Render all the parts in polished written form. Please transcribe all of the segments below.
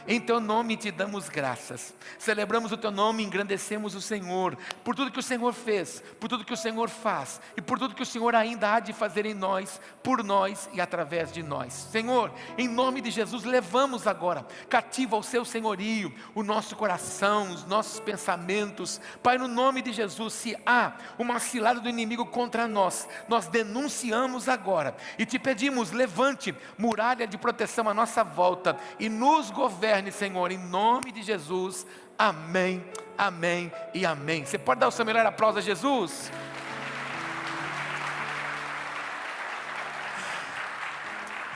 em teu nome te damos graças, celebramos o teu nome, engrandecemos o Senhor, por tudo que o Senhor fez, por tudo que o Senhor faz, e por tudo que o Senhor ainda há de fazer em nós, por nós e através de nós. Senhor, em nome de Jesus, levamos agora, cativo ao seu senhorio, o nosso coração, os nossos pensamentos. Pai, no nome de Jesus, se há uma cilada do inimigo contra nós, nós denunciamos agora, e te pedimos, levante muralha de proteção à nossa volta, e nos governe, Senhor, em nome de Jesus, amém, amém e amém. Você pode dar o seu melhor aplauso a Jesus?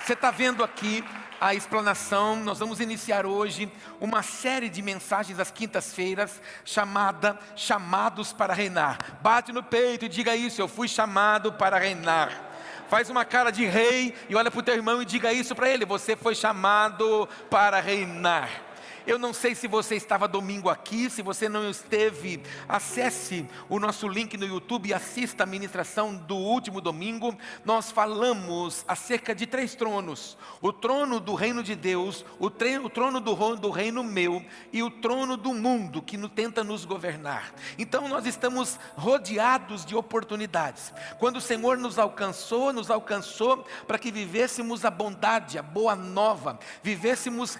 Você está vendo aqui a explanação. Nós vamos iniciar hoje uma série de mensagens às quintas-feiras, chamada Chamados para Reinar. Bate no peito e diga isso: eu fui chamado para reinar. Faz uma cara de rei e olha para o teu irmão e diga isso para ele: você foi chamado para reinar. Eu não sei se você estava domingo aqui. Se você não esteve, acesse o nosso link no YouTube e assista a ministração do último domingo. Nós falamos acerca de 3 tronos: o trono do reino de Deus, o trono do reino meu e o trono do mundo que tenta nos governar. Então nós estamos rodeados de oportunidades. Quando o Senhor nos alcançou para que vivêssemos a bondade, a boa nova, vivêssemos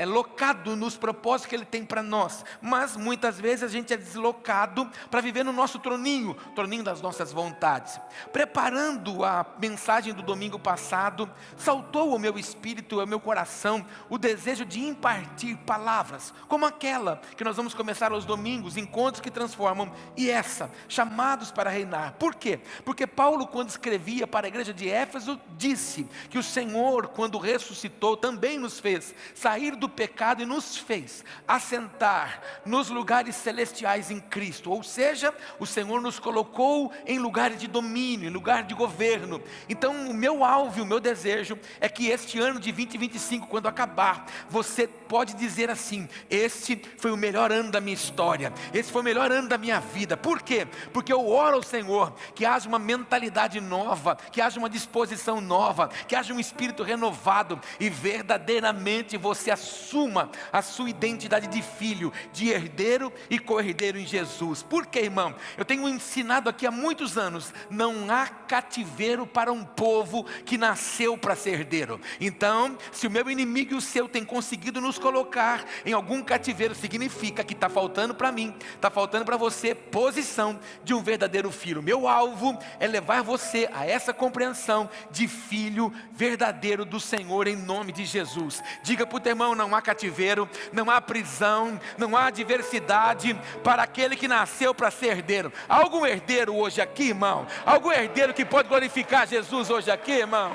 locados nos propósitos que Ele tem para nós. Mas muitas vezes a gente é deslocado para viver no nosso troninho das nossas vontades. Preparando a mensagem do domingo passado, saltou ao meu espírito, ao meu coração, o desejo de impartir palavras, como aquela que nós vamos começar aos domingos, encontros que transformam, e essa, chamados para reinar. Por quê? Porque Paulo, quando escrevia para a igreja de Éfeso, disse que o Senhor, quando ressuscitou, também nos fez sair do pecado e nos fez assentar nos lugares celestiais em Cristo. Ou seja, o Senhor nos colocou em lugares de domínio, em lugar de governo. Então o meu alvo, o meu desejo é que este ano de 2025, quando acabar, você pode dizer assim: este foi o melhor ano da minha história, esse foi o melhor ano da minha vida. Por quê? Porque eu oro ao Senhor que haja uma mentalidade nova, que haja uma disposição nova, que haja um espírito renovado, e verdadeiramente você assuma a sua identidade de filho, de herdeiro e co-herdeiro em Jesus. Por quê, irmão? Eu tenho ensinado aqui há muitos anos: não há cativeiro para um povo que nasceu para ser herdeiro. Então, se o meu inimigo e o seu têm conseguido nos colocar em algum cativeiro, significa que está faltando para mim, está faltando para você posição de um verdadeiro filho. Meu alvo é levar você a essa compreensão de filho verdadeiro do Senhor, em nome de Jesus. Diga para o teu irmão: não há cativeiro, não há prisão, não há adversidade para aquele que nasceu para ser herdeiro. Há algum herdeiro hoje aqui, irmão? Algum herdeiro que pode glorificar Jesus hoje aqui, irmão?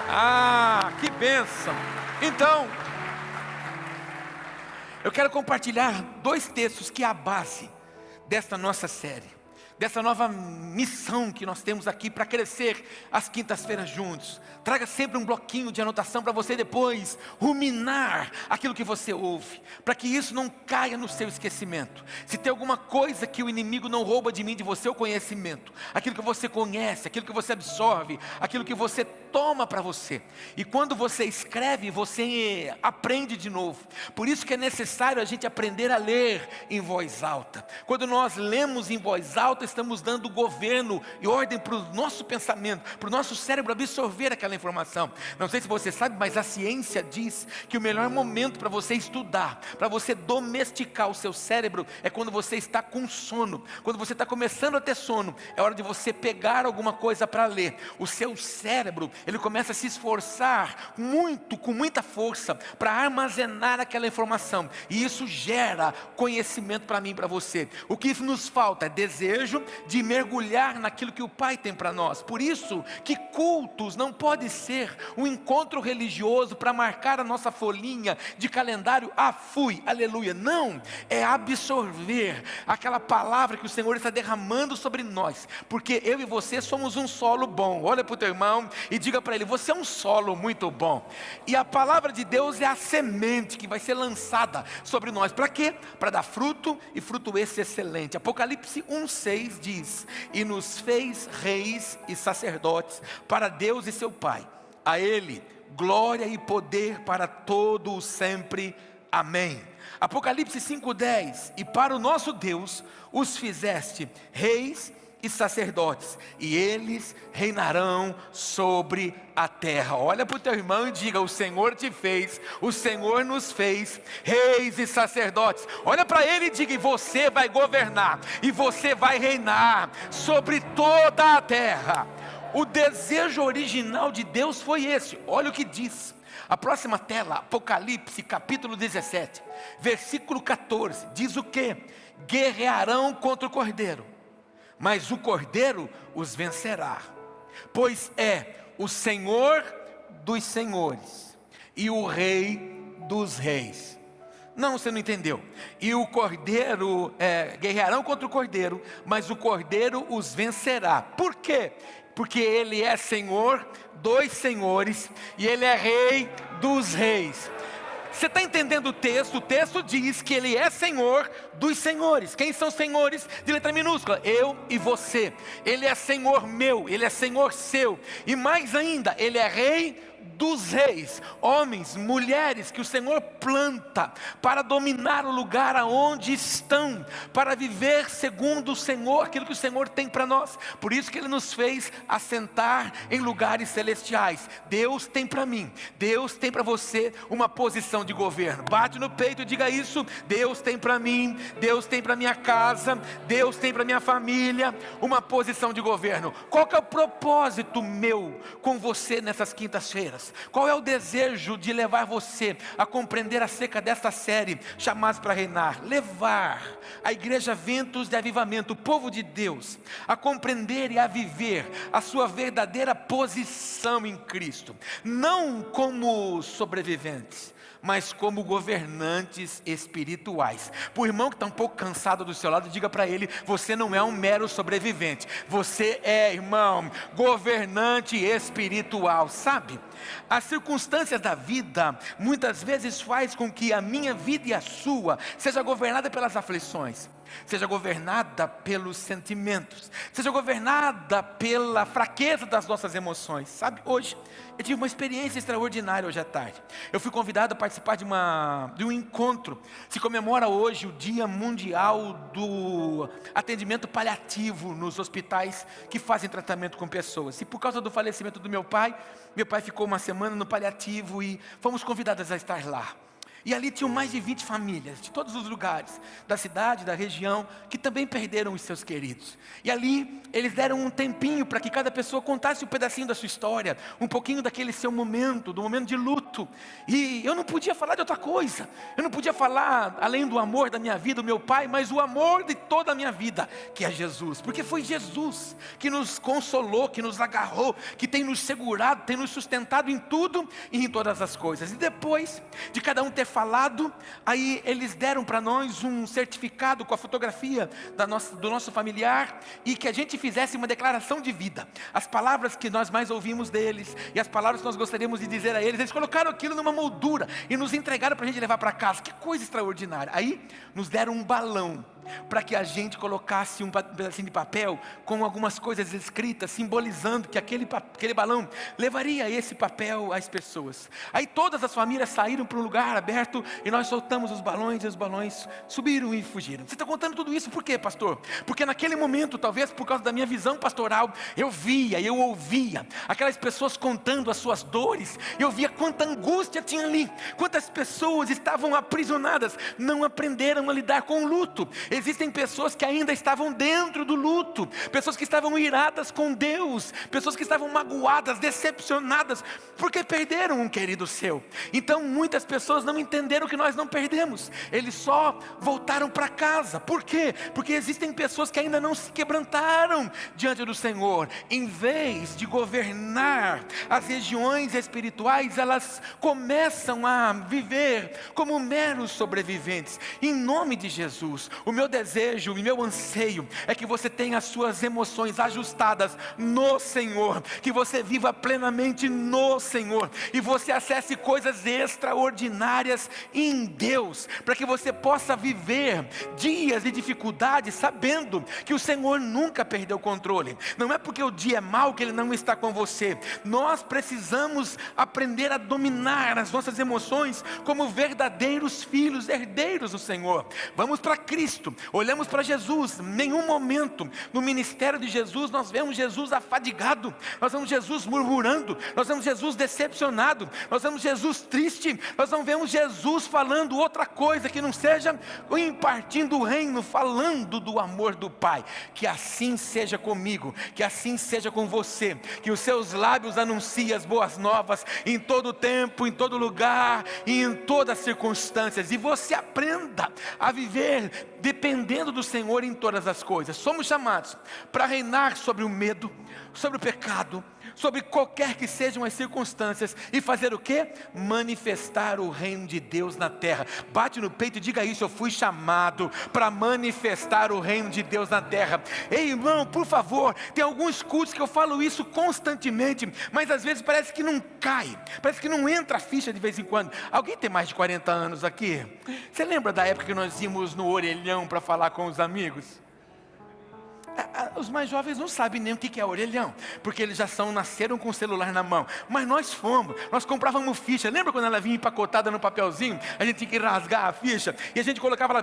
Ah, que bênção! Então, eu quero compartilhar 2 textos que é a base desta nossa série, dessa nova missão que nós temos aqui para crescer às quintas-feiras juntos. Traga sempre um bloquinho de anotação para você depois ruminar aquilo que você ouve, para que isso não caia no seu esquecimento. Se tem alguma coisa que o inimigo não rouba de mim, de você, é o conhecimento. Aquilo que você conhece, aquilo que você absorve, aquilo que você toma para você. E quando você escreve, você aprende de novo. Por isso que é necessário a gente aprender a ler em voz alta. Quando nós lemos em voz alta, estamos dando governo e ordem para o nosso pensamento, para o nosso cérebro absorver aquela informação. Não sei se você sabe, mas a ciência diz que o melhor momento para você estudar, para você domesticar o seu cérebro, é quando você está com sono. Quando você está começando a ter sono, é hora de você pegar alguma coisa para ler. O seu cérebro, ele começa a se esforçar muito, com muita força, para armazenar aquela informação, e isso gera conhecimento para mim e para você. O que nos falta é desejo de mergulhar naquilo que o Pai tem para nós. Por isso que cultos não pode ser um encontro religioso para marcar a nossa folhinha de calendário. Ah, fui, aleluia. Não, é absorver aquela palavra que o Senhor está derramando sobre nós, porque eu e você somos um solo bom. Olha para o teu irmão e diga para ele: você é um solo muito bom. E a palavra de Deus é a semente que vai ser lançada sobre nós. Para quê? Para dar fruto, e fruto esse excelente. Apocalipse 1:6 diz: e nos fez reis e sacerdotes para Deus e seu Pai. A Ele glória e poder para todo o sempre. Amém. Apocalipse 5:10, e para o nosso Deus os fizeste reis e sacerdotes, e eles reinarão sobre a terra. Olha para o teu irmão e diga: o Senhor te fez, o Senhor nos fez reis e sacerdotes. Olha para ele e diga: e você vai governar, e você vai reinar sobre toda a terra. O desejo original de Deus foi esse. Olha o que diz a próxima tela, Apocalipse capítulo 17, versículo 14, diz o que? Guerrearão contra o Cordeiro, mas o Cordeiro os vencerá, pois é o Senhor dos senhores e o Rei dos reis. Não, você não entendeu. E o Cordeiro, guerrearão contra o Cordeiro, mas o Cordeiro os vencerá. Por quê? Porque Ele é Senhor dos senhores e Ele é Rei dos reis. Você está entendendo o texto? O texto diz que Ele é Senhor dos senhores. Quem são senhores? De letra minúscula: eu e você. Ele é Senhor meu, Ele é Senhor seu. E mais ainda, Ele é Rei dos reis, homens, mulheres que o Senhor planta para dominar o lugar aonde estão, para viver segundo o Senhor, aquilo que o Senhor tem para nós. Por isso que Ele nos fez assentar em lugares celestiais. Deus tem para mim, Deus tem para você uma posição de governo. Bate no peito e diga isso: Deus tem para mim, Deus tem para minha casa, Deus tem para minha família uma posição de governo. Qual que é o propósito meu com você nessas quintas-feiras? Qual é o desejo de levar você a compreender acerca desta série, Chamados para Reinar? Levar a igreja Ventos de Avivamento, o povo de Deus, a compreender e a viver a sua verdadeira posição em Cristo, não como sobreviventes, mas como governantes espirituais. Para o irmão que está um pouco cansado do seu lado, diga para ele: você não é um mero sobrevivente, você é, irmão, governante espiritual. Sabe, as circunstâncias da vida muitas vezes faz com que a minha vida e a sua seja governada pelas aflições, seja governada pelos sentimentos, seja governada pela fraqueza das nossas emoções. Sabe, hoje eu tive uma experiência extraordinária hoje à tarde. Eu fui convidado a participar de um encontro. Se comemora hoje o Dia Mundial do Atendimento Paliativo nos hospitais que fazem tratamento com pessoas. E por causa do falecimento do meu pai ficou uma semana no paliativo e fomos convidados a estar lá. E ali tinham mais de 20 famílias, de todos os lugares, da cidade, da região, que também perderam os seus queridos. E ali, eles deram um tempinho para que cada pessoa contasse um pedacinho da sua história, um pouquinho daquele seu momento, do momento de luto. E eu não podia falar de outra coisa, eu não podia falar, além do amor da minha vida, o meu pai, mas o amor de toda a minha vida, que é Jesus. Porque foi Jesus que nos consolou, que nos agarrou, que tem nos segurado, tem nos sustentado em tudo e em todas as coisas. E depois de cada um ter falado, aí eles deram para nós um certificado com a fotografia do nosso familiar, e que a gente fizesse uma declaração de vida, as palavras que nós mais ouvimos deles, e as palavras que nós gostaríamos de dizer a eles. Eles colocaram aquilo numa moldura, e nos entregaram para a gente levar para casa. Que coisa extraordinária. Aí nos deram um balão, para que a gente colocasse um pedacinho de papel, com algumas coisas escritas, simbolizando que aquele balão levaria esse papel às pessoas. Aí todas as famílias saíram para um lugar aberto, e nós soltamos os balões, e os balões subiram e fugiram. Você está contando tudo isso por quê, pastor? Porque naquele momento, talvez por causa da minha visão pastoral, eu via, eu ouvia aquelas pessoas contando as suas dores, eu via quanta angústia tinha ali, quantas pessoas estavam aprisionadas, não aprenderam a lidar com o luto. Existem pessoas que ainda estavam dentro do luto, pessoas que estavam iradas com Deus, pessoas que estavam magoadas, decepcionadas, porque perderam um querido seu. Então muitas pessoas não entenderam que nós não perdemos, eles só voltaram para casa. Por quê? Porque existem pessoas que ainda não se quebrantaram diante do Senhor. Em vez de governar as regiões espirituais, elas começam a viver como meros sobreviventes. Em nome de Jesus, o meu meu desejo e meu anseio é que você tenha as suas emoções ajustadas no Senhor, que você viva plenamente no Senhor, e você acesse coisas extraordinárias em Deus, para que você possa viver dias de dificuldade, sabendo que o Senhor nunca perdeu o controle. Não é porque o dia é mau que Ele não está com você. Nós precisamos aprender a dominar as nossas emoções como verdadeiros filhos, herdeiros do Senhor. Vamos para Cristo, olhamos para Jesus. Em nenhum momento no ministério de Jesus nós vemos Jesus afadigado, nós vemos Jesus murmurando, nós vemos Jesus decepcionado, nós vemos Jesus triste, nós não vemos Jesus falando outra coisa que não seja impartindo o reino, falando do amor do Pai. Que assim seja comigo, que assim seja com você, que os seus lábios anunciem as boas novas em todo tempo, em todo lugar e em todas as circunstâncias, e você aprenda a viver dependendo do Senhor em todas as coisas. Somos chamados para reinar sobre o medo, sobre o pecado, sobre qualquer que sejam as circunstâncias, e fazer o quê? Manifestar o reino de Deus na terra. Bate no peito e diga isso: eu fui chamado para manifestar o reino de Deus na terra. Ei, irmão, por favor, tem alguns cultos que eu falo isso constantemente, mas às vezes parece que não cai, parece que não entra a ficha de vez em quando. Alguém tem mais de 40 anos aqui? Você lembra da época que nós íamos no orelhão para falar com os amigos? Os mais jovens não sabem nem o que é orelhão, porque eles já nasceram com o celular na mão. Mas nós comprávamos ficha. Lembra quando ela vinha empacotada no papelzinho? A gente tinha que rasgar a ficha, e a gente colocava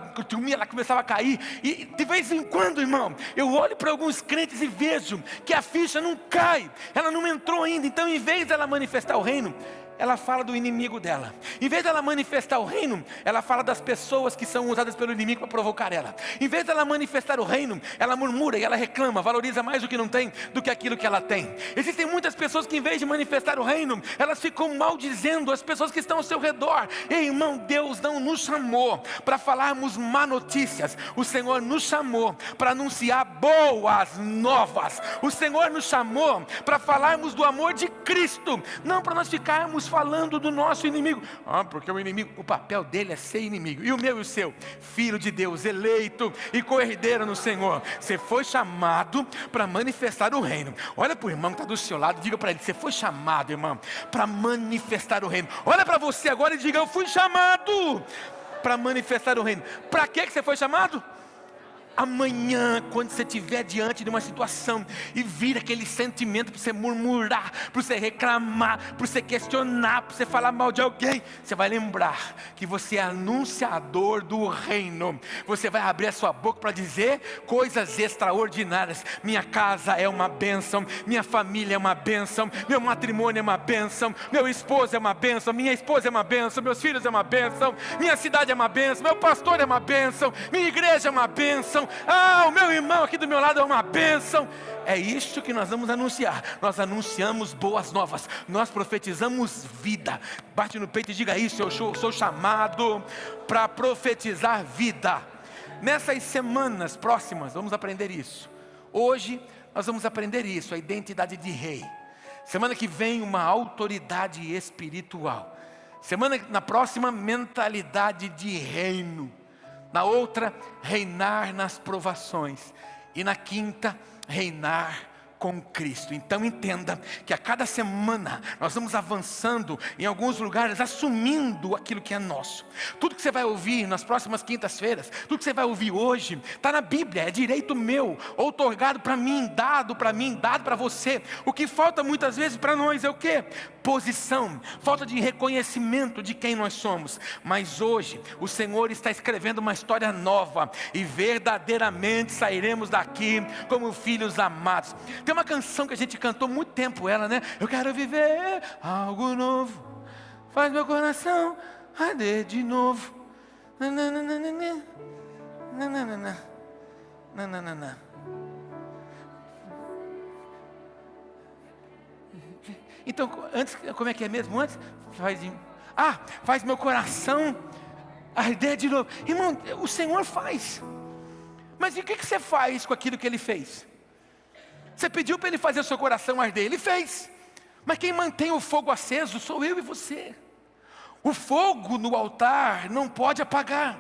ela começava a cair. E de vez em quando, irmão, eu olho para alguns crentes e vejo que a ficha não cai, ela não entrou ainda. Então, em vez dela manifestar o reino, ela fala do inimigo dela. Em vez dela manifestar o reino, ela fala das pessoas que são usadas pelo inimigo para provocar ela. Em vez dela manifestar o reino, ela murmura e ela reclama, valoriza mais o que não tem do que aquilo que ela tem. Existem muitas pessoas que, em vez de manifestar o reino, elas ficam maldizendo as pessoas que estão ao seu redor. Ei, irmão, Deus não nos chamou para falarmos má notícias. O Senhor nos chamou para anunciar boas novas. O Senhor nos chamou para falarmos do amor de Cristo, não para nós ficarmos falando do nosso inimigo. Porque o inimigo, o papel dele é ser inimigo. E o meu e o seu? Filho de Deus, eleito e co-herdeiro no Senhor. Você foi chamado para manifestar o reino. Olha para o irmão que está do seu lado, diga para ele: você foi chamado, irmão, para manifestar o reino. Olha para você agora e diga: eu fui chamado para manifestar o reino. Para que você foi chamado? Amanhã, quando você estiver diante de uma situação e vir aquele sentimento para você murmurar, para você reclamar, para você questionar, para você falar mal de alguém, você vai lembrar que você é anunciador do reino. Você vai abrir a sua boca para dizer coisas extraordinárias. Minha casa é uma bênção, minha família é uma bênção, meu matrimônio é uma bênção, meu esposo é uma bênção, minha esposa é uma bênção, meus filhos é uma bênção, minha cidade é uma bênção, meu pastor é uma bênção, minha igreja é uma bênção. O meu irmão aqui do meu lado é uma bênção. É isso que nós vamos anunciar. Nós anunciamos boas novas, nós profetizamos vida. Bate no peito e diga isso: eu sou chamado para profetizar vida. Nessas semanas próximas vamos aprender isso. Hoje nós vamos aprender isso, a identidade de rei. Semana que vem, uma autoridade espiritual. Na próxima, mentalidade de reino. Na outra, reinar nas provações. E na quinta, reinar com Cristo. Então entenda que a cada semana nós vamos avançando em alguns lugares, assumindo aquilo que é nosso. Tudo que você vai ouvir nas próximas quintas-feiras, tudo que você vai ouvir hoje, está na Bíblia, é direito meu, outorgado para mim, dado para você. O que falta muitas vezes para nós é o quê? Posição, falta de reconhecimento de quem nós somos. Mas hoje o Senhor está escrevendo uma história nova, e verdadeiramente sairemos daqui como filhos amados. Tem uma canção que a gente cantou muito tempo, ela, né? Eu quero viver algo novo, faz meu coração arder de novo. Então, antes, como é que é mesmo? Antes, faz meu coração arder de novo. Irmão, o Senhor faz. Mas e o que você faz com aquilo que Ele fez? Você pediu para Ele fazer o seu coração arder, Ele fez. Mas quem mantém o fogo aceso sou eu e você. O fogo no altar não pode apagar.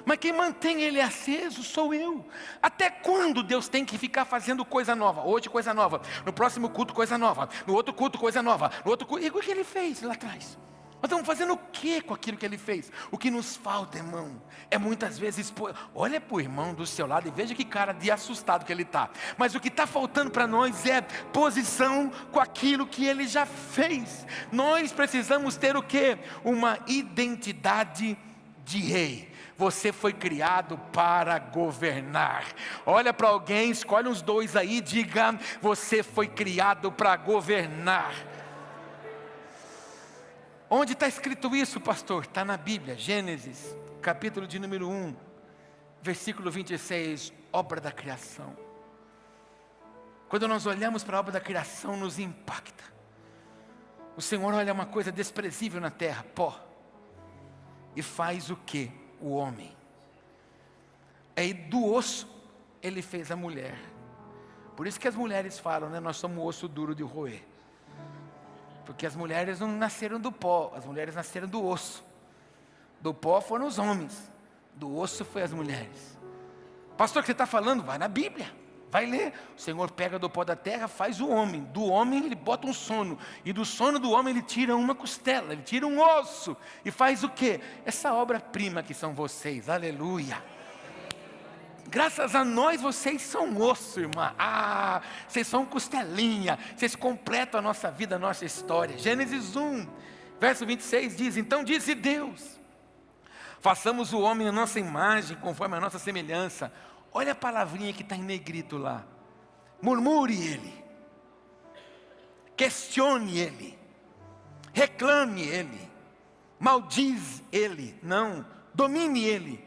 Mas quem mantém ele aceso sou eu. Até quando Deus tem que ficar fazendo coisa nova? Hoje coisa nova, no próximo culto coisa nova, no outro culto coisa nova, no outro culto. E o que ele fez lá atrás? Nós estamos fazendo o que com aquilo que ele fez? O que nos falta, irmão, é muitas vezes, olha para o irmão do seu lado e veja que cara de assustado que ele está. Mas o que está faltando para nós é posição com aquilo que ele já fez. Nós precisamos ter o quê? Uma identidade de rei. Você foi criado para governar. Olha para alguém, escolhe uns dois aí e diga: você foi criado para governar. Onde está escrito isso, pastor? Está na Bíblia, Gênesis, capítulo de número 1, versículo 26, obra da criação. Quando nós olhamos para a obra da criação, nos impacta. O Senhor olha uma coisa desprezível na terra, pó, e faz o que? O homem. Aí do osso, ele fez a mulher. Por isso que as mulheres falam, né? Nós somos o osso duro de roer. Porque as mulheres não nasceram do pó, as mulheres nasceram do osso. Do pó foram os homens, do osso foi as mulheres. Pastor, o que você está falando? Vai na Bíblia, vai ler. O Senhor pega do pó da terra, faz o homem. Do homem ele bota um sono. E do sono do homem ele tira uma costela, ele tira um osso. E faz o quê? Essa obra-prima que são vocês, aleluia. Graças a nós, vocês são osso, irmã. Vocês são costelinha. Vocês completam a nossa vida, a nossa história. Gênesis 1, verso 26 diz: então disse Deus: façamos o homem a nossa imagem, conforme a nossa semelhança. Olha a palavrinha que está em negrito lá. Murmure ele, questione ele, reclame ele, maldize ele, não, domine ele.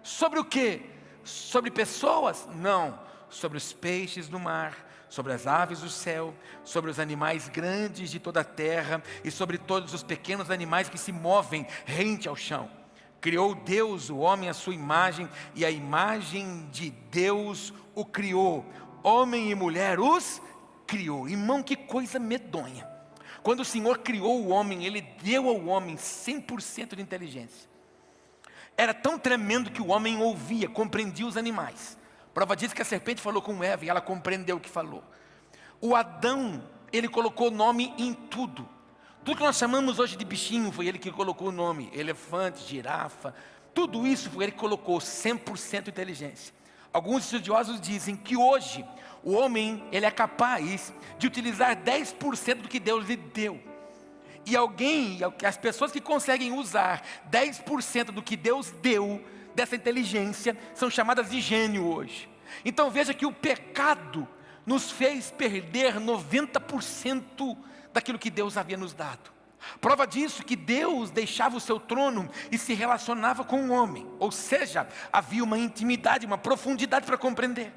Sobre o quê? Sobre pessoas? Não. Sobre os peixes do mar, sobre as aves do céu, sobre os animais grandes de toda a terra e sobre todos os pequenos animais que se movem rente ao chão. Criou Deus o homem à sua imagem, e a imagem de Deus o criou. Homem e mulher os criou. Irmão, que coisa medonha. Quando o Senhor criou o homem, Ele deu ao homem 100% de inteligência. Era tão tremendo que o homem ouvia, compreendia os animais. Prova disso que a serpente falou com Eva e ela compreendeu o que falou. O Adão, ele colocou nome em tudo. Tudo que nós chamamos hoje de bichinho, foi ele que colocou o nome. Elefante, girafa, tudo isso foi ele que colocou 100% inteligência. Alguns estudiosos dizem que hoje o homem ele é capaz de utilizar 10% do que Deus lhe deu. E as pessoas que conseguem usar 10% do que Deus deu, dessa inteligência, são chamadas de gênio hoje. Então veja que o pecado nos fez perder 90% daquilo que Deus havia nos dado. Prova disso que Deus deixava o seu trono e se relacionava com o homem. Ou seja, havia uma intimidade, uma profundidade para compreender.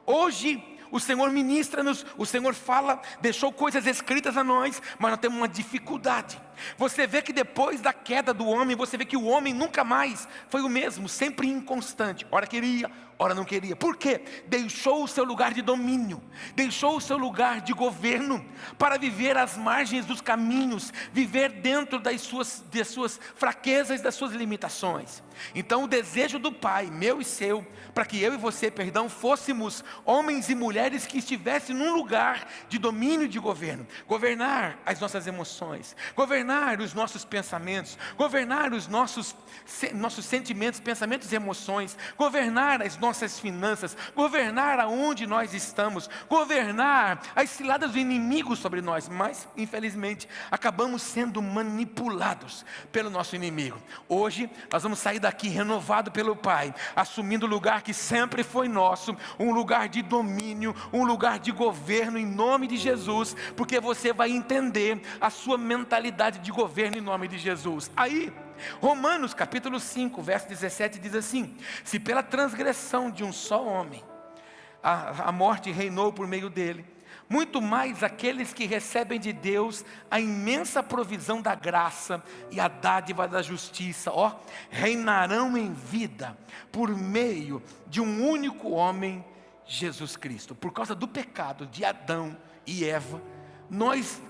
Hoje, o Senhor ministra-nos, o Senhor fala, deixou coisas escritas a nós, mas nós temos uma dificuldade. Você vê que depois da queda do homem, você vê que o homem nunca mais foi o mesmo, sempre inconstante. Ora queria, ora não queria. Por quê? Deixou o seu lugar de domínio, deixou o seu lugar de governo, para viver às margens dos caminhos, viver dentro das suas fraquezas, das suas limitações. Então o desejo do Pai, meu e seu, para que eu e você, fôssemos homens e mulheres que estivessem num lugar de domínio e de governo. Governar as nossas emoções, governar os nossos pensamentos, governar os nossos sentimentos, pensamentos e emoções, governar as nossas finanças, governar aonde nós estamos, governar as ciladas do inimigo sobre nós. Mas, infelizmente, acabamos sendo manipulados pelo nosso inimigo. Hoje, nós vamos sair daqui renovado pelo Pai, assumindo o lugar que sempre foi nosso, um lugar de domínio, um lugar de governo em nome de Jesus, porque você vai entender a sua mentalidade de governo em nome de Jesus. Aí, Romanos capítulo 5, verso 17 diz assim: se pela transgressão de um só homem a morte reinou por meio dele, muito mais aqueles que recebem de Deus a imensa provisão da graça e a dádiva da justiça, reinarão em vida por meio de um único homem, Jesus Cristo. Por causa do pecado de Adão e Eva, nós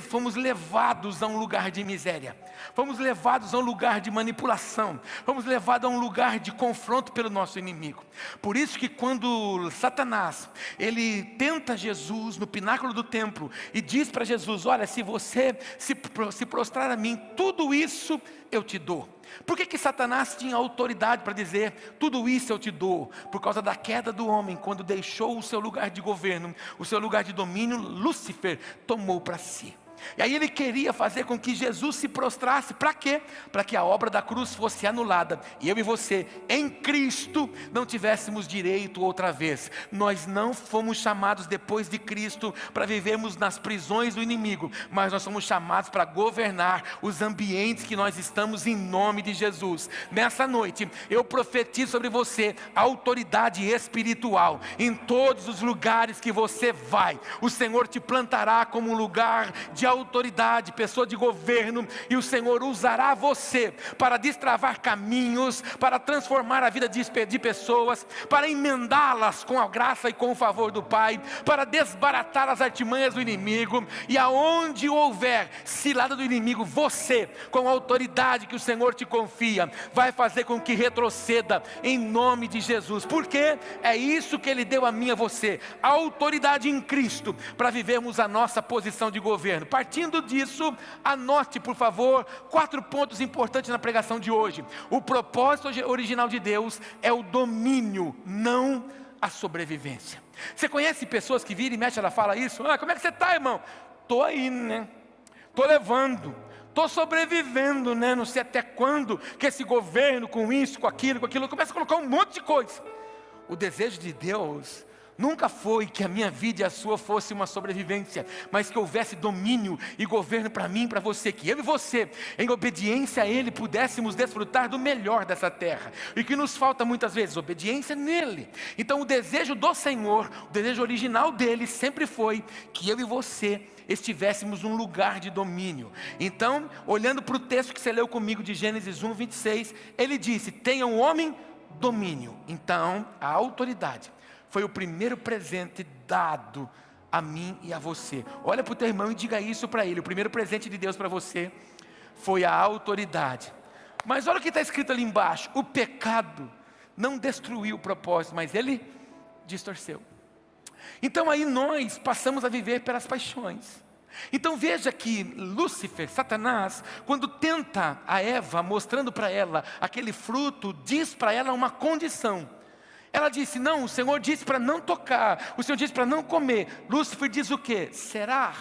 fomos levados a um lugar de miséria, fomos levados a um lugar de manipulação, fomos levados a um lugar de confronto pelo nosso inimigo. Por isso que quando Satanás, ele tenta Jesus no pináculo do templo e diz para Jesus: olha, se você se prostrar a mim, tudo isso eu te dou. Por que Satanás tinha autoridade para dizer: tudo isso eu te dou? Por causa da queda do homem, quando deixou o seu lugar de governo, o seu lugar de domínio, Lúcifer tomou para si. E aí ele queria fazer com que Jesus se prostrasse. Para quê? Para que a obra da cruz fosse anulada, e eu e você, em Cristo, não tivéssemos direito outra vez. Nós não fomos chamados depois de Cristo para vivermos nas prisões do inimigo, mas nós somos chamados para governar os ambientes que nós estamos, em nome de Jesus. Nessa noite, eu profetizo sobre você autoridade espiritual. Em todos os lugares que você vai, o Senhor te plantará como um lugar de autoridade, pessoa de governo, e o Senhor usará você para destravar caminhos, para transformar a vida de pessoas, para emendá-las com a graça e com o favor do Pai, para desbaratar as artimanhas do inimigo. E aonde houver cilada do inimigo, você, com a autoridade que o Senhor te confia, vai fazer com que retroceda, em nome de Jesus. Porque é isso que Ele deu a mim e a você, a autoridade em Cristo, para vivermos a nossa posição de governo. Partindo disso, anote, por favor, 4 pontos importantes na pregação de hoje. O propósito original de Deus é o domínio, não a sobrevivência. Você conhece pessoas que viram e mexem, ela fala isso: como é que você está, irmão? Estou aí, né? Estou levando, estou sobrevivendo, né? Não sei até quando que esse governo, com isso, com aquilo, começa a colocar um monte de coisa. O desejo de Deus nunca foi que a minha vida e a sua fosse uma sobrevivência, mas que houvesse domínio e governo para mim e para você, que eu e você, em obediência a Ele, pudéssemos desfrutar do melhor dessa terra. E que nos falta muitas vezes? Obediência nele. Então o desejo do Senhor, o desejo original dele sempre foi que eu e você estivéssemos num lugar de domínio. Então, olhando para o texto que você leu comigo de Gênesis 1, 26, ele disse: tenha um homem domínio. Então, a autoridade foi o primeiro presente dado a mim e a você. Olha para o teu irmão e diga isso para ele: o primeiro presente de Deus para você foi a autoridade. Mas olha o que está escrito ali embaixo: o pecado não destruiu o propósito, mas ele distorceu. Então aí nós passamos a viver pelas paixões. Então veja que Lúcifer, Satanás, quando tenta a Eva, mostrando para ela aquele fruto, diz para ela uma condição. Ela disse: não, o Senhor disse para não tocar, o Senhor disse para não comer. Lúcifer diz o quê? Será?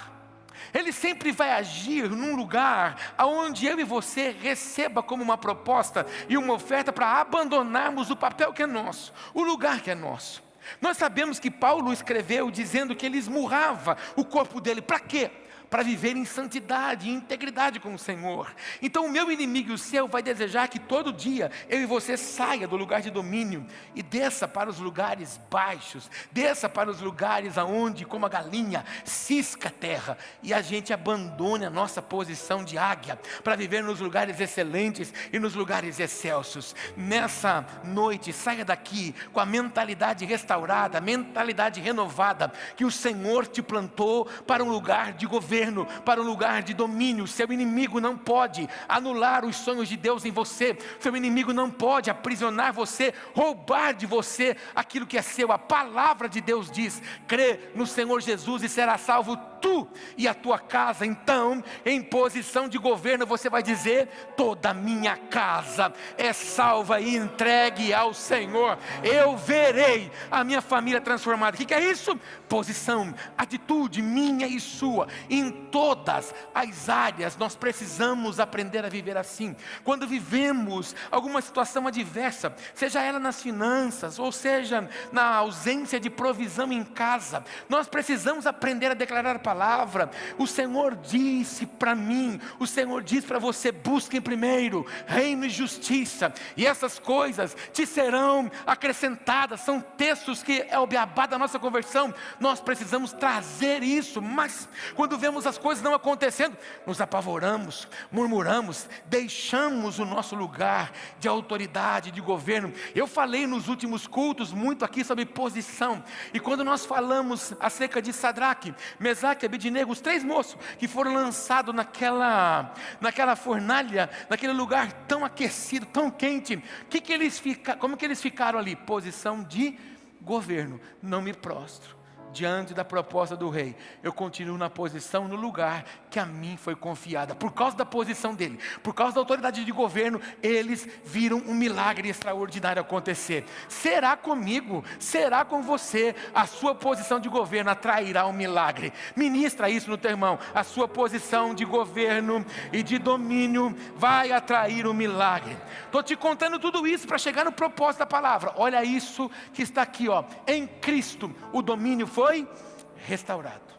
Ele sempre vai agir num lugar onde eu e você receba como uma proposta e uma oferta para abandonarmos o papel que é nosso, o lugar que é nosso. Nós sabemos que Paulo escreveu dizendo que ele esmurrava o corpo dele. Para quê? Para viver em santidade e integridade com o Senhor. Então o meu inimigo e o seu vai desejar que todo dia eu e você saia do lugar de domínio e desça para os lugares baixos, desça para os lugares aonde, como a galinha, cisca a terra, e a gente abandone a nossa posição de águia para viver nos lugares excelentes e nos lugares excelsos. Nessa noite, saia daqui com a mentalidade restaurada, a mentalidade renovada, que o Senhor te plantou para um lugar de governo, para um lugar de domínio. Seu inimigo não pode anular os sonhos de Deus em você. Seu inimigo não pode aprisionar você, roubar de você aquilo que é seu. A palavra de Deus diz: crê no Senhor Jesus e será salvo tu e a tua casa. Então, em posição de governo, você vai dizer: toda a minha casa é salva e entregue ao Senhor. Eu verei a minha família transformada. O que é isso? Posição, atitude minha e sua. Em todas as áreas nós precisamos aprender a viver assim. Quando vivemos alguma situação adversa, seja ela nas finanças, ou seja na ausência de provisão em casa, nós precisamos aprender a declarar a palavra. O Senhor disse para mim, o Senhor diz para você: busquem primeiro reino e justiça, e essas coisas te serão acrescentadas. São textos que é o beabá da nossa conversão. Nós precisamos trazer isso. Mas quando vemos as coisas não acontecendo, nos apavoramos, murmuramos, deixamos o nosso lugar de autoridade, de governo. Eu falei nos últimos cultos muito aqui sobre posição, e quando nós falamos acerca de Sadraque, Mesaque Sadraque, Abednego, os 3 moços que foram lançados naquela fornalha, naquele lugar tão aquecido, tão quente, como que eles ficaram ali? Posição de governo. Não me prostro diante da proposta do rei, eu continuo na posição, no lugar que a mim foi confiada. Por causa da posição dele, por causa da autoridade de governo, eles viram um milagre extraordinário acontecer. Será comigo? Será com você? A sua posição de governo atrairá um milagre. Ministra isso no teu irmão. A sua posição de governo e de domínio vai atrair um milagre. Estou te contando tudo isso para chegar no propósito da palavra. Olha isso que está aqui, ó. Em Cristo o domínio foi restaurado.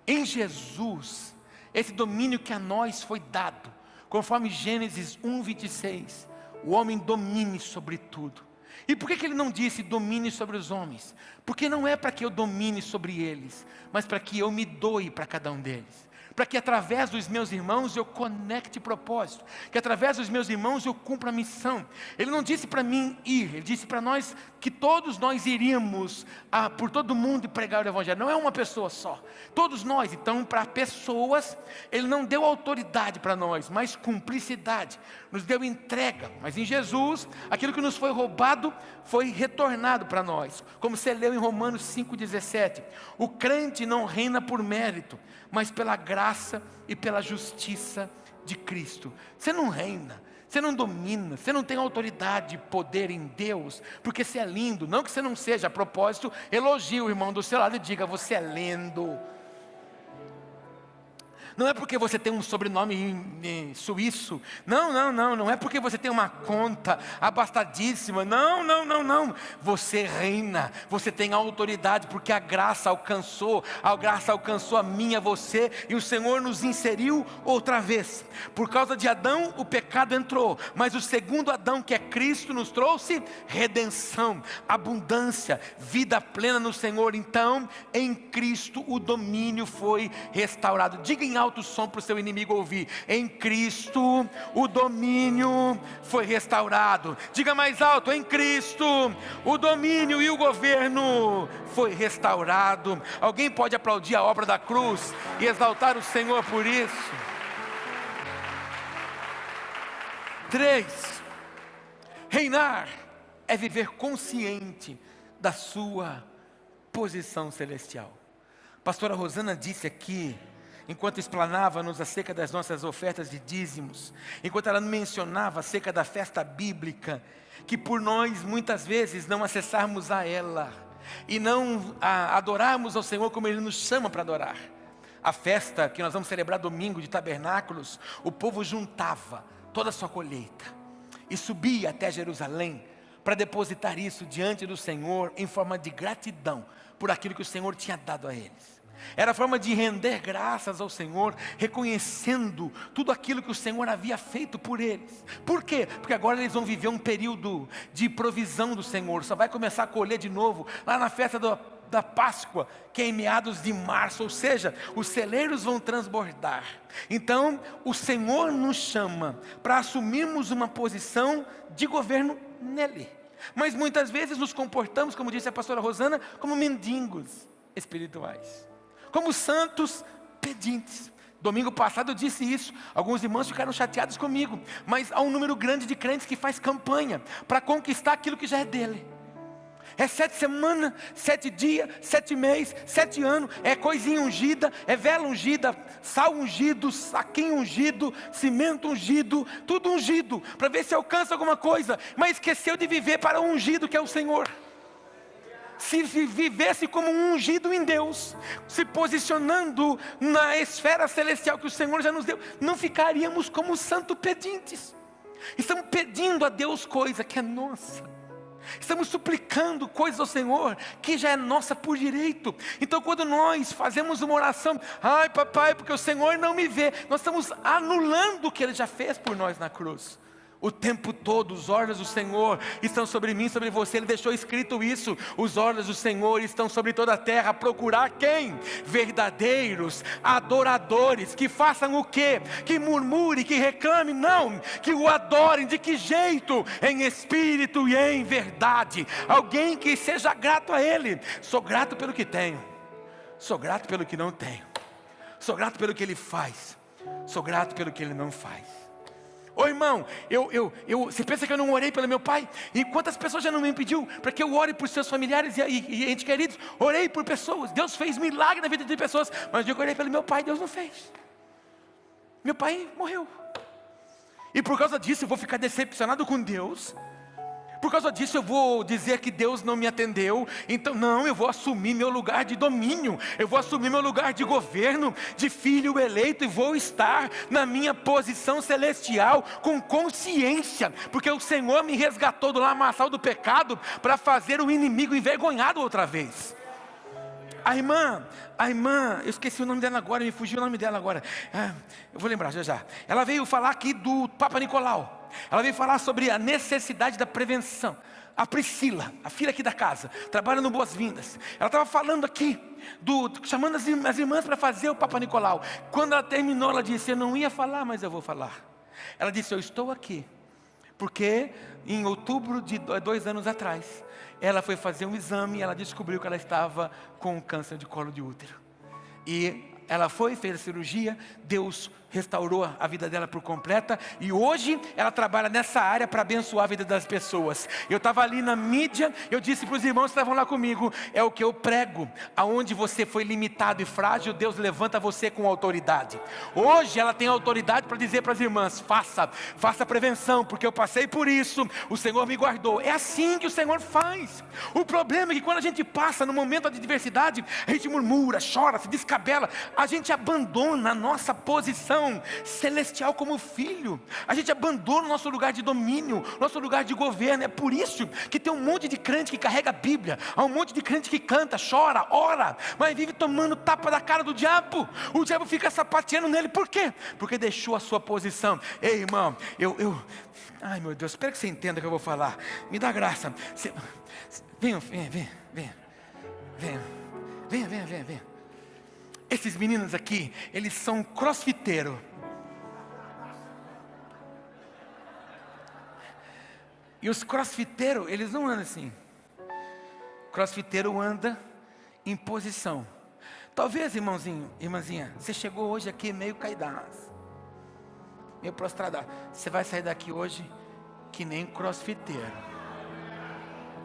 Em Jesus, esse domínio que a nós foi dado, conforme Gênesis 1:26, o homem domine sobre tudo. E por que ele não disse domine sobre os homens? Porque não é para que eu domine sobre eles, mas para que eu me doe para cada um deles. Para que através dos meus irmãos eu conecte propósito, que através dos meus irmãos eu cumpra a missão. Ele não disse para mim ir, ele disse para nós que todos nós iríamos por todo mundo e pregar o evangelho. Não é uma pessoa só, todos nós. Então, para pessoas, ele não deu autoridade para nós, mas cumplicidade, nos deu entrega. Mas em Jesus, aquilo que nos foi roubado foi retornado para nós, como você leu em Romanos 5:17. O crente não reina por mérito, mas pela graça e pela justiça de Cristo. Você não reina, você não domina, você não tem autoridade e poder em Deus, porque você é lindo. Não que você não seja. A propósito, elogie o irmão do seu lado e diga: você é lindo. Não é porque você tem um sobrenome suíço. Não é porque você tem uma conta abastadíssima. Não. Você reina, você tem autoridade, porque a graça alcançou a mim, a você, e o Senhor nos inseriu outra vez. Por causa de Adão, o pecado entrou, mas o segundo Adão, que é Cristo, nos trouxe redenção, abundância, vida plena no Senhor. Então, em Cristo, o domínio foi restaurado. Diga em alto som para o seu inimigo ouvir: em Cristo o domínio foi restaurado. Diga mais alto: em Cristo o domínio e o governo foi restaurado. Alguém pode aplaudir a obra da cruz e exaltar o Senhor por isso? 3. Reinar é viver consciente da sua posição celestial. A pastora Rosana disse aqui, enquanto explanava-nos acerca das nossas ofertas de dízimos, enquanto ela mencionava acerca da festa bíblica, que por nós muitas vezes não acessarmos a ela, e não adorarmos ao Senhor como Ele nos chama para adorar. A festa que nós vamos celebrar domingo de tabernáculos, o povo juntava toda a sua colheita e subia até Jerusalém para depositar isso diante do Senhor em forma de gratidão por aquilo que o Senhor tinha dado a eles. Era a forma de render graças ao Senhor, reconhecendo tudo aquilo que o Senhor havia feito por eles. Por quê? Porque agora eles vão viver um período de provisão do Senhor. Só vai começar a colher de novo lá na festa da Páscoa, que é em meados de março. Ou seja, os celeiros vão transbordar. Então o Senhor nos chama para assumirmos uma posição de governo nele. Mas muitas vezes nos comportamos, como disse a pastora Rosana, como mendigos espirituais, como santos pedintes. Domingo passado eu disse isso. Alguns irmãos ficaram chateados comigo, mas há um número grande de crentes que faz campanha para conquistar aquilo que já é dele. É 7 semanas, 7 dias, 7 meses, 7 anos. É coisinha ungida, é vela ungida, sal ungido, saquinho ungido, cimento ungido, tudo ungido, para ver se alcança alguma coisa. Mas esqueceu de viver para o ungido que é o Senhor. Se vivesse como um ungido em Deus, se posicionando na esfera celestial que o Senhor já nos deu, não ficaríamos como santos pedintes. Estamos pedindo a Deus coisa que é nossa. Estamos suplicando coisas ao Senhor que já é nossa por direito. Então quando nós fazemos uma oração: ai papai, porque o Senhor não me vê, nós estamos anulando o que Ele já fez por nós na cruz. O tempo todo os olhos do Senhor estão sobre mim, sobre você. Ele deixou escrito isso: os olhos do Senhor estão sobre toda a terra, a procurar quem? Verdadeiros adoradores, que façam o quê? Que murmure, que reclame? Não, que o adorem. De que jeito? Em espírito e em verdade. Alguém que seja grato a Ele. Sou grato pelo que tenho, sou grato pelo que não tenho. Sou grato pelo que Ele faz. Sou grato pelo que Ele não faz. Ô irmão, você pensa que eu não orei pelo meu pai? E quantas pessoas já não me pediu para que eu ore por seus familiares e entes queridos? Orei por pessoas, Deus fez milagre na vida de pessoas, mas eu orei pelo meu pai, Deus não fez. Meu pai morreu. E por causa disso eu vou ficar decepcionado com Deus. Por causa disso eu vou dizer que Deus não me atendeu. Então não, eu vou assumir meu lugar de domínio. Eu vou assumir meu lugar de governo, de filho eleito. E vou estar na minha posição celestial com consciência. Porque o Senhor me resgatou do lamaçal do pecado para fazer o inimigo envergonhado outra vez. A irmã, eu esqueci o nome dela agora, me fugiu o nome dela agora. Eu vou lembrar já. Ela veio falar aqui do Papa Nicolau. Ela veio falar sobre a necessidade da prevenção. A Priscila, a filha aqui da casa, trabalha no Boas-Vindas. Ela estava falando aqui, chamando as irmãs para fazer o Papa Nicolau. Quando ela terminou, ela disse: eu não ia falar, mas eu vou falar. Ela disse: eu estou aqui, porque em outubro de 2 anos atrás, ela foi fazer um exame e ela descobriu que ela estava com câncer de colo de útero. E ela fez a cirurgia, Deus restaurou a vida dela por completa, e hoje ela trabalha nessa área para abençoar a vida das pessoas. Eu estava ali na mídia, eu disse para os irmãos que estavam lá comigo: é o que eu prego, aonde você foi limitado e frágil, Deus levanta você com autoridade. Hoje ela tem autoridade para dizer para as irmãs: faça prevenção, porque eu passei por isso, o Senhor me guardou. É assim que o Senhor faz. O problema é que quando a gente passa no momento de adversidade, a gente murmura, chora, se descabela, a gente abandona a nossa posição celestial como filho. A gente abandona o nosso lugar de domínio, nosso lugar de governo. É por isso que tem um monte de crente que carrega a Bíblia, há um monte de crente que canta, chora, ora, mas vive tomando tapa da cara do diabo. O diabo fica sapateando nele. Por quê? Porque deixou a sua posição. Ei, irmão, ai meu Deus, espero que você entenda o que eu vou falar. Me dá graça. Venha. Esses meninos aqui, eles são crossfiteiros. E os crossfiteiros, eles não andam assim. Crossfiteiro anda em posição. Talvez, irmãozinho, irmãzinha, você chegou hoje aqui meio caidaço, meio prostrada. Você vai sair daqui hoje que nem crossfiteiro.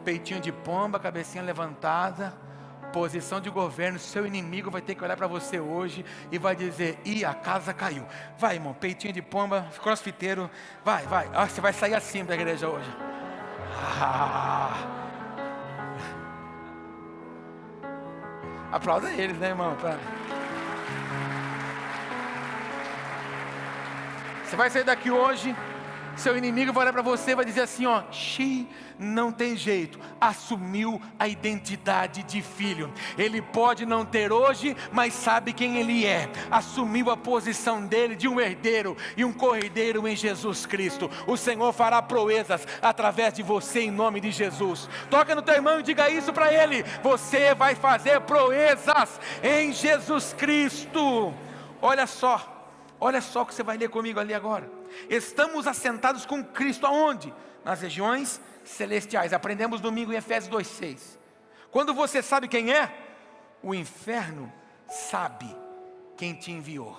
Peitinho de pomba, cabecinha levantada, posição de governo. Seu inimigo vai ter que olhar para você hoje e vai dizer: ih, a casa caiu. Vai, irmão, peitinho de pomba, crossfiteiro. Vai. Você vai sair assim da igreja hoje. Aplauda eles, né, irmão? Você vai sair daqui hoje, seu inimigo vai olhar para você e vai dizer assim: ó, não tem jeito, assumiu a identidade de filho. Ele pode não ter hoje, mas sabe quem ele é. Assumiu a posição dele de um herdeiro e um cordeiro em Jesus Cristo. O Senhor fará proezas através de você em nome de Jesus. Toca no teu irmão e diga isso para ele: você vai fazer proezas em Jesus Cristo. Olha só o que você vai ler comigo ali agora. Estamos assentados com Cristo aonde? Nas regiões celestiais. Aprendemos domingo em Efésios 2:6. Quando você sabe quem é, o inferno sabe quem te enviou.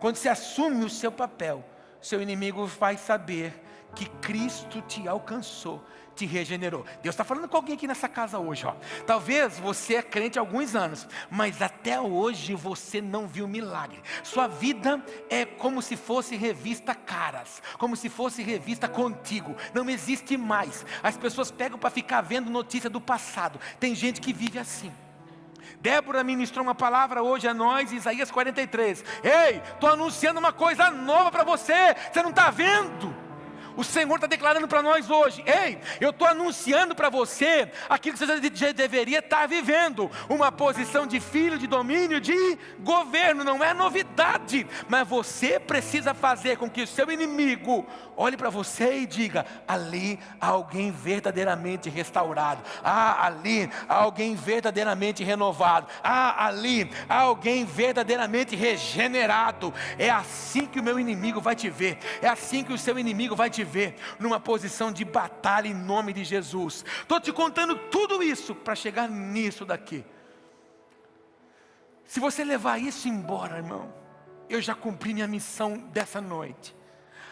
Quando você assume o seu papel, seu inimigo vai saber que Cristo te alcançou, te regenerou. Deus está falando com alguém aqui nessa casa hoje, ó. Talvez você é crente há alguns anos, mas até hoje você não viu milagre. Sua vida é como se fosse revista Caras, como se fosse revista Contigo. Não existe mais. As pessoas pegam para ficar vendo notícia do passado. Tem gente que vive assim. Débora ministrou uma palavra hoje a nós, Isaías 43. Ei, estou anunciando uma coisa nova para você. Você não está vendo? O Senhor está declarando para nós hoje: ei, eu estou anunciando para você aquilo que você já deveria estar vivendo. Uma posição de filho, de domínio, de governo. Não é novidade, mas você precisa fazer com que o seu inimigo olhe para você e diga: ali há alguém verdadeiramente restaurado. Ali há alguém verdadeiramente renovado. Ali há alguém verdadeiramente regenerado. É assim que o meu inimigo vai te ver. É assim que o seu inimigo vai te ver, numa posição de batalha em nome de Jesus. Estou te contando tudo isso para chegar nisso daqui. Se você levar isso embora, irmão, eu já cumpri minha missão dessa noite.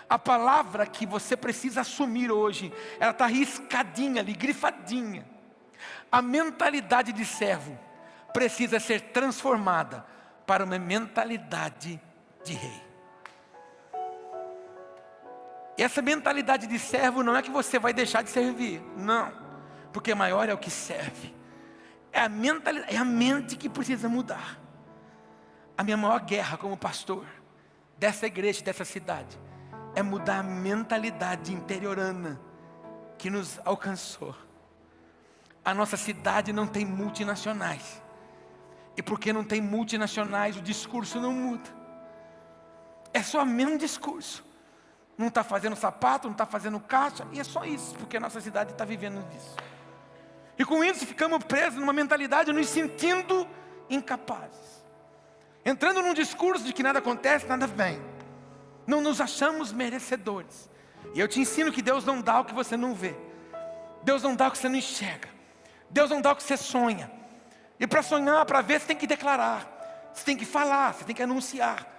A palavra que você precisa assumir hoje, ela está riscadinha ali, grifadinha. A mentalidade de servo precisa ser transformada para uma mentalidade de rei. E essa mentalidade de servo não é que você vai deixar de servir, não, porque maior é o que serve. É a mentalidade, é a mente que precisa mudar. A minha maior guerra como pastor dessa igreja, dessa cidade, é mudar a mentalidade interiorana que nos alcançou. A nossa cidade não tem multinacionais, e porque não tem multinacionais, o discurso não muda. É só o mesmo discurso. Não está fazendo sapato, não está fazendo caixa, e é só isso, porque a nossa cidade está vivendo disso. E com isso ficamos presos numa mentalidade, nos sentindo incapazes, entrando num discurso de que nada acontece, nada vem. Não nos achamos merecedores. E eu te ensino que Deus não dá o que você não vê. Deus não dá o que você não enxerga. Deus não dá o que você sonha. E para sonhar, para ver, você tem que declarar. Você tem que falar, você tem que anunciar.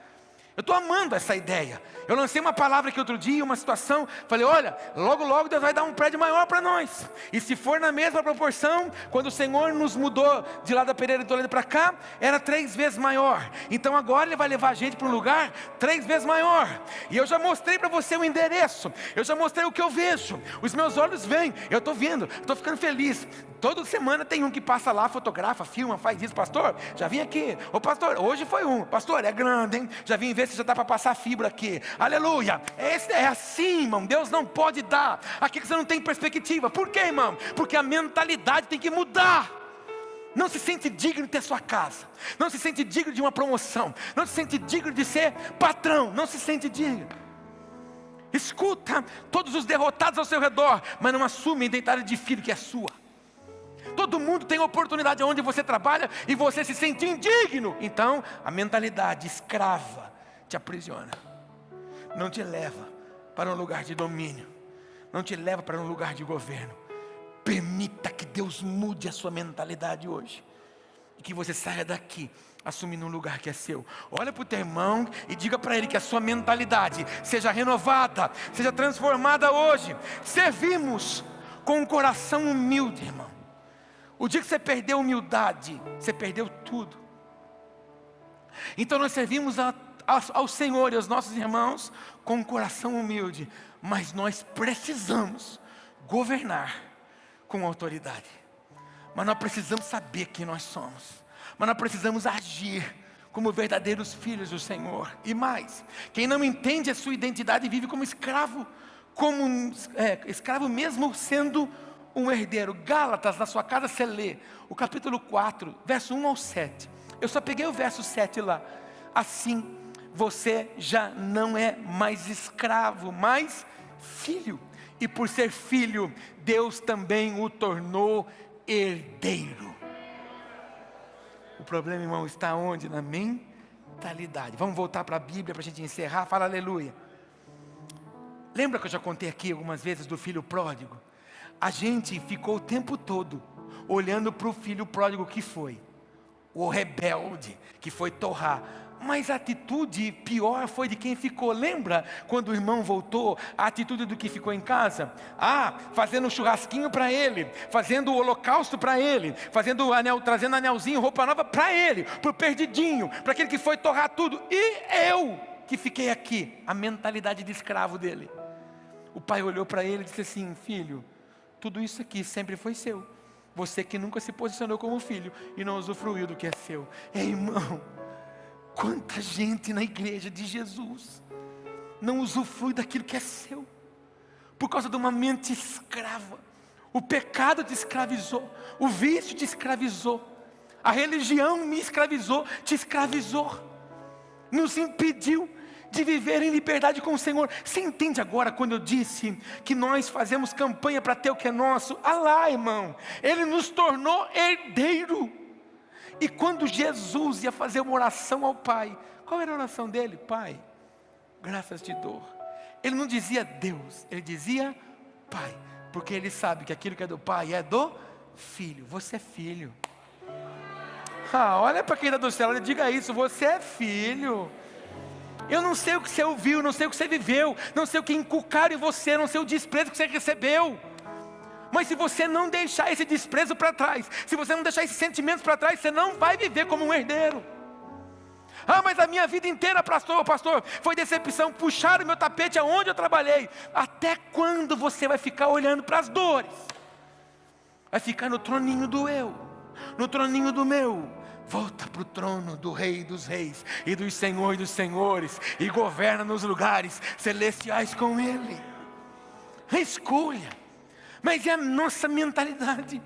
Eu estou amando essa ideia. Eu lancei uma palavra aqui outro dia, uma situação. Falei, olha, logo logo Deus vai dar um prédio maior para nós. E se for na mesma proporção, quando o Senhor nos mudou de lá da Pereira de Toledo para cá, era 3 vezes maior. Então agora Ele vai levar a gente para um lugar 3 vezes maior. E eu já mostrei para você o endereço. Eu já mostrei o que eu vejo. Os meus olhos veem. Eu estou vendo, estou ficando feliz. Toda semana tem um que passa lá, fotografa, filma, faz isso. Pastor, já vim aqui. Ô pastor, hoje foi um. Pastor, é grande, hein? Já vim ver se já dá para passar fibra aqui. Aleluia. É assim, irmão. Deus não pode dar aqui que você não tem perspectiva. Por quê, irmão? Porque a mentalidade tem que mudar. Não se sente digno de ter sua casa. Não se sente digno de uma promoção. Não se sente digno de ser patrão. Não se sente digno. Escuta todos os derrotados ao seu redor, mas não assume a identidade de filho que é sua. Todo mundo tem oportunidade onde você trabalha e você se sente indigno. Então, a mentalidade escrava te aprisiona. Não te leva para um lugar de domínio. Não te leva para um lugar de governo. Permita que Deus mude a sua mentalidade hoje. E que você saia daqui assumindo um lugar que é seu. Olha para o teu irmão e diga para ele que a sua mentalidade seja renovada, seja transformada hoje. Servimos com um coração humilde, irmão. O dia que você perdeu a humildade, você perdeu tudo. Então nós servimos ao Senhor e aos nossos irmãos com um coração humilde. Mas nós precisamos governar com autoridade. Mas nós precisamos saber quem nós somos. Mas nós precisamos agir como verdadeiros filhos do Senhor. E mais, quem não entende a sua identidade vive como escravo. Escravo mesmo sendo um herdeiro. Gálatas, na sua casa você lê o capítulo 4, verso 1 ao 7. Eu só peguei o verso 7 lá. Assim, você já não é mais escravo, mas filho. E por ser filho, Deus também o tornou herdeiro. O problema, irmão, está onde? Na mentalidade. Vamos voltar para a Bíblia para a gente encerrar. Fala aleluia. Lembra que eu já contei aqui algumas vezes do filho pródigo? A gente ficou o tempo todo olhando para o filho pródigo que foi o rebelde, que foi torrar. Mas a atitude pior foi de quem ficou. Lembra quando o irmão voltou? A atitude do que ficou em casa? Fazendo um churrasquinho para ele, fazendo o holocausto para ele, trazendo anelzinho, roupa nova para ele, para o perdidinho, para aquele que foi torrar tudo. E eu que fiquei aqui, a mentalidade de escravo dele. O pai olhou para ele e disse assim: filho, tudo isso aqui sempre foi seu. Você que nunca se posicionou como filho e não usufruiu do que é seu. Ei, irmão, quanta gente na igreja de Jesus não usufrui daquilo que é seu, por causa de uma mente escrava. O pecado te escravizou, o vício te escravizou, a religião me escravizou, te escravizou, nos impediu de viver em liberdade com o Senhor. Você entende agora quando eu disse que nós fazemos campanha para ter o que é nosso? Lá, irmão, Ele nos tornou herdeiro. E quando Jesus ia fazer uma oração ao Pai, qual era a oração dele? Pai, graças te dou. Ele não dizia Deus, ele dizia Pai, porque ele sabe que aquilo que é do Pai é do Filho. Você é filho. Olha para quem está do céu e diga isso: você é filho. Eu não sei o que você ouviu, não sei o que você viveu, não sei o que inculcaram em você, não sei o desprezo que você recebeu. Mas se você não deixar esse desprezo para trás, se você não deixar esses sentimentos para trás, você não vai viver como um herdeiro. Mas a minha vida inteira, pastor, foi decepção, puxaram o meu tapete aonde eu trabalhei. Até quando você vai ficar olhando para as dores? Vai ficar no troninho do eu, no troninho do meu. Volta para o trono do Rei dos Reis e dos Senhores dos Senhores, e governa nos lugares celestiais com Ele. É escolha, mas é a nossa mentalidade.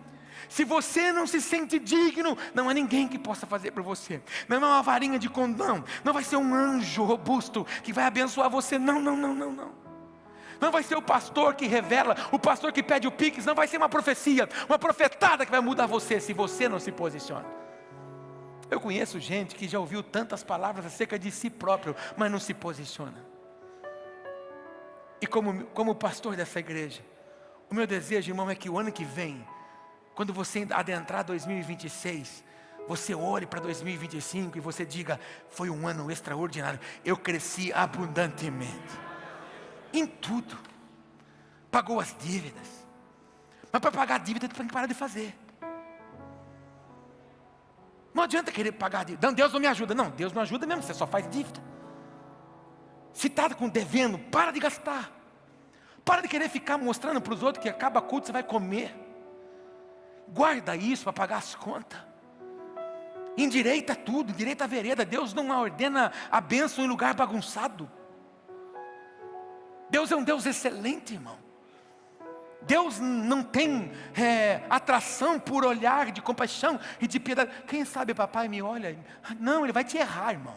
Se você não se sente digno, não há ninguém que possa fazer por você. Não é uma varinha de condão, não vai ser um anjo robusto que vai abençoar você, não. Não vai ser o pastor que revela, o pastor que pede o pix, não vai ser uma profecia, uma profetada que vai mudar você, se você não se posiciona. Eu conheço gente que já ouviu tantas palavras acerca de si próprio, mas não se posiciona. E como pastor dessa igreja, o meu desejo, irmão, é que o ano que vem, quando você adentrar 2026, você olhe para 2025 e você diga: foi um ano extraordinário, eu cresci abundantemente, em tudo. Pagou as dívidas, mas para pagar a dívida tem que parar de fazer. Não adianta querer pagar a dívida. Não, Deus não me ajuda. Não, Deus não ajuda mesmo, você só faz dívida. Se está com devendo, para de gastar. Para de querer ficar mostrando para os outros que acaba culto você vai comer. Guarda isso para pagar as contas. Endireita tudo, endireita a vereda. Deus não ordena a bênção em lugar bagunçado. Deus é um Deus excelente, irmão. Deus não tem atração por olhar de compaixão e de piedade. Quem sabe papai me olha? Não, Ele vai te errar, irmão.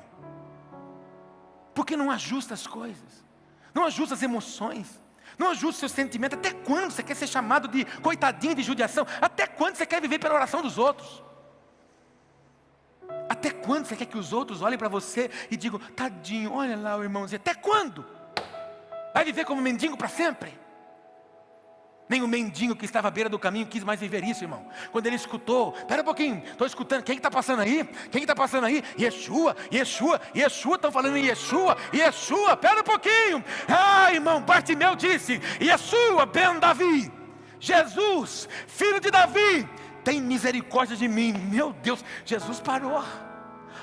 Porque não ajusta as coisas, não ajusta as emoções, não ajusta o seu sentimento. Até quando você quer ser chamado de coitadinho, de judiação? Até quando você quer viver pela oração dos outros? Até quando você quer que os outros olhem para você e digam: tadinho, olha lá o irmãozinho? Até quando? Vai viver como mendigo para sempre? Nem o mendigo que estava à beira do caminho quis mais viver isso, irmão. Quando ele escutou: espera um pouquinho, estou escutando, quem está passando aí? Quem está passando aí? Yeshua, estão falando em Yeshua, espera um pouquinho. Irmão, Bartimeu disse: Yeshua, ben Davi, Jesus, filho de Davi, tem misericórdia de mim. Meu Deus, Jesus parou.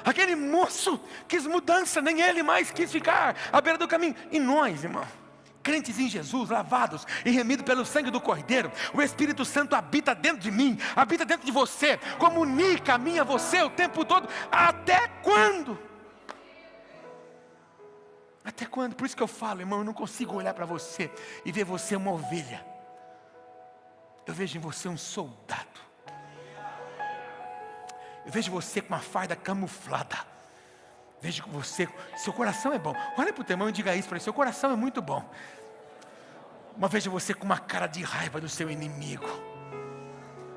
Aquele moço quis mudança, nem ele mais quis ficar à beira do caminho. E nós, irmão, crentes em Jesus, lavados e remidos pelo sangue do Cordeiro, o Espírito Santo habita dentro de mim, habita dentro de você, comunica a mim, a você o tempo todo. Até quando? Até quando? Por isso que eu falo, irmão, eu não consigo olhar para você e ver você uma ovelha. Eu vejo em você um soldado. Eu vejo você com uma farda camuflada. Vejo que você, seu coração é bom. Olha para o teu irmão e diga isso para ele: seu coração é muito bom. Mas vejo você com uma cara de raiva do seu inimigo.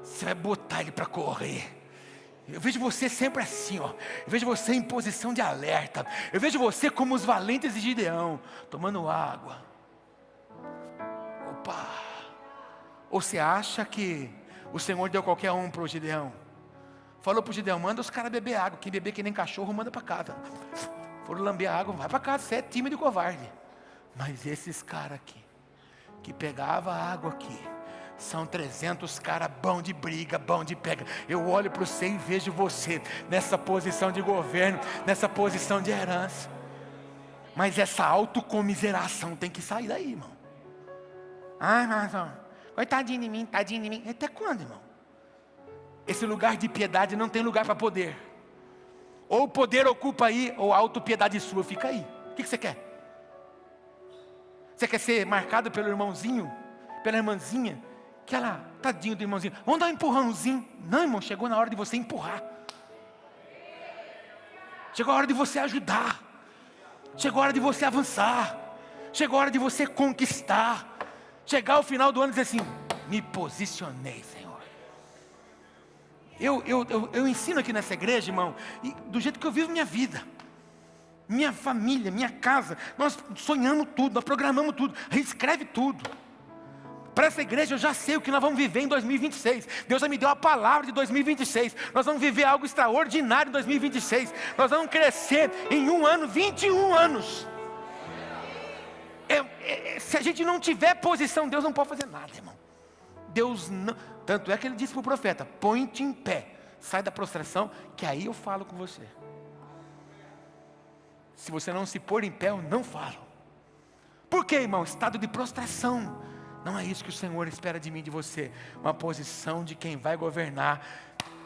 Você vai botar ele para correr. Eu vejo você sempre assim, ó. Eu vejo você em posição de alerta. Eu vejo você como os valentes de Gideão, tomando água. Opa! Ou você acha que o Senhor deu qualquer um para o Gideão? Falou para o Gideão: manda os caras beber água. Quem beber que nem cachorro, manda para casa. Foram lamber a água, vai para casa, você é tímido e covarde. Mas esses caras aqui, que pegava a água aqui, são 300 caras bom de briga, bom de pega. Eu olho para você e vejo você nessa posição de governo, nessa posição de herança. Mas essa autocomiseração tem que sair daí, irmão. Mas coitadinho de mim, tadinho de mim. Até quando, irmão? Esse lugar de piedade não tem lugar para poder. Ou o poder ocupa aí, ou a autopiedade sua fica aí. O que você quer? Você quer ser marcado pelo irmãozinho, pela irmãzinha, que ela, tadinho do irmãozinho, vamos dar um empurrãozinho? Não, irmão, chegou na hora de você empurrar. Chegou a hora de você ajudar. Chegou a hora de você avançar. Chegou a hora de você conquistar. Chegar ao final do ano e dizer assim: me posicionei, Senhor. Eu ensino aqui nessa igreja, irmão, do jeito que eu vivo minha vida. Minha família, minha casa, nós sonhamos tudo, nós programamos tudo, a gente escreve tudo. Para essa igreja eu já sei o que nós vamos viver em 2026. Deus já me deu a palavra de 2026. Nós vamos viver algo extraordinário em 2026. Nós vamos crescer em um ano, 21 anos. Se a gente não tiver posição, Deus não pode fazer nada, irmão. Deus não. Tanto é que ele disse para o profeta: põe-te em pé, sai da prostração, que aí eu falo com você. Se você não se pôr em pé, eu não falo. Por quê, irmão? Estado de prostração. Não é isso que o Senhor espera de mim, de você. Uma posição de quem vai governar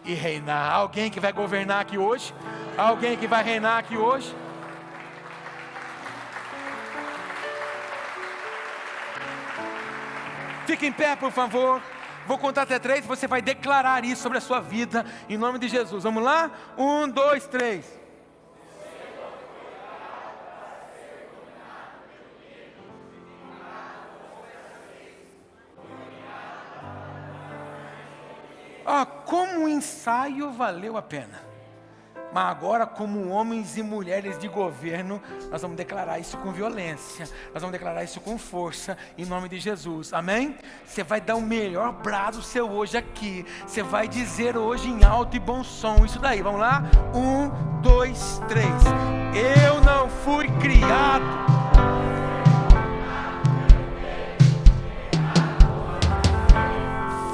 e reinar. Alguém que vai governar aqui hoje? Alguém que vai reinar aqui hoje? Fique em pé, por favor. Vou contar até 3, você vai declarar isso sobre a sua vida, em nome de Jesus. Vamos lá? 1, 2, 3. Como o ensaio valeu a pena. Mas agora, como homens e mulheres de governo, nós vamos declarar isso com violência. Nós vamos declarar isso com força, em nome de Jesus. Amém? Você vai dar o melhor brado seu hoje aqui. Você vai dizer hoje em alto e bom som. Isso daí, vamos lá? 1, 2, 3. Eu não fui criado.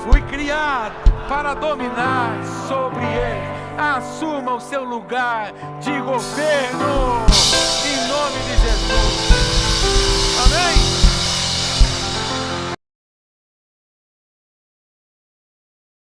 Fui criado para dominar sobre ele. Assuma o seu lugar de governo, em nome de Jesus. Amém?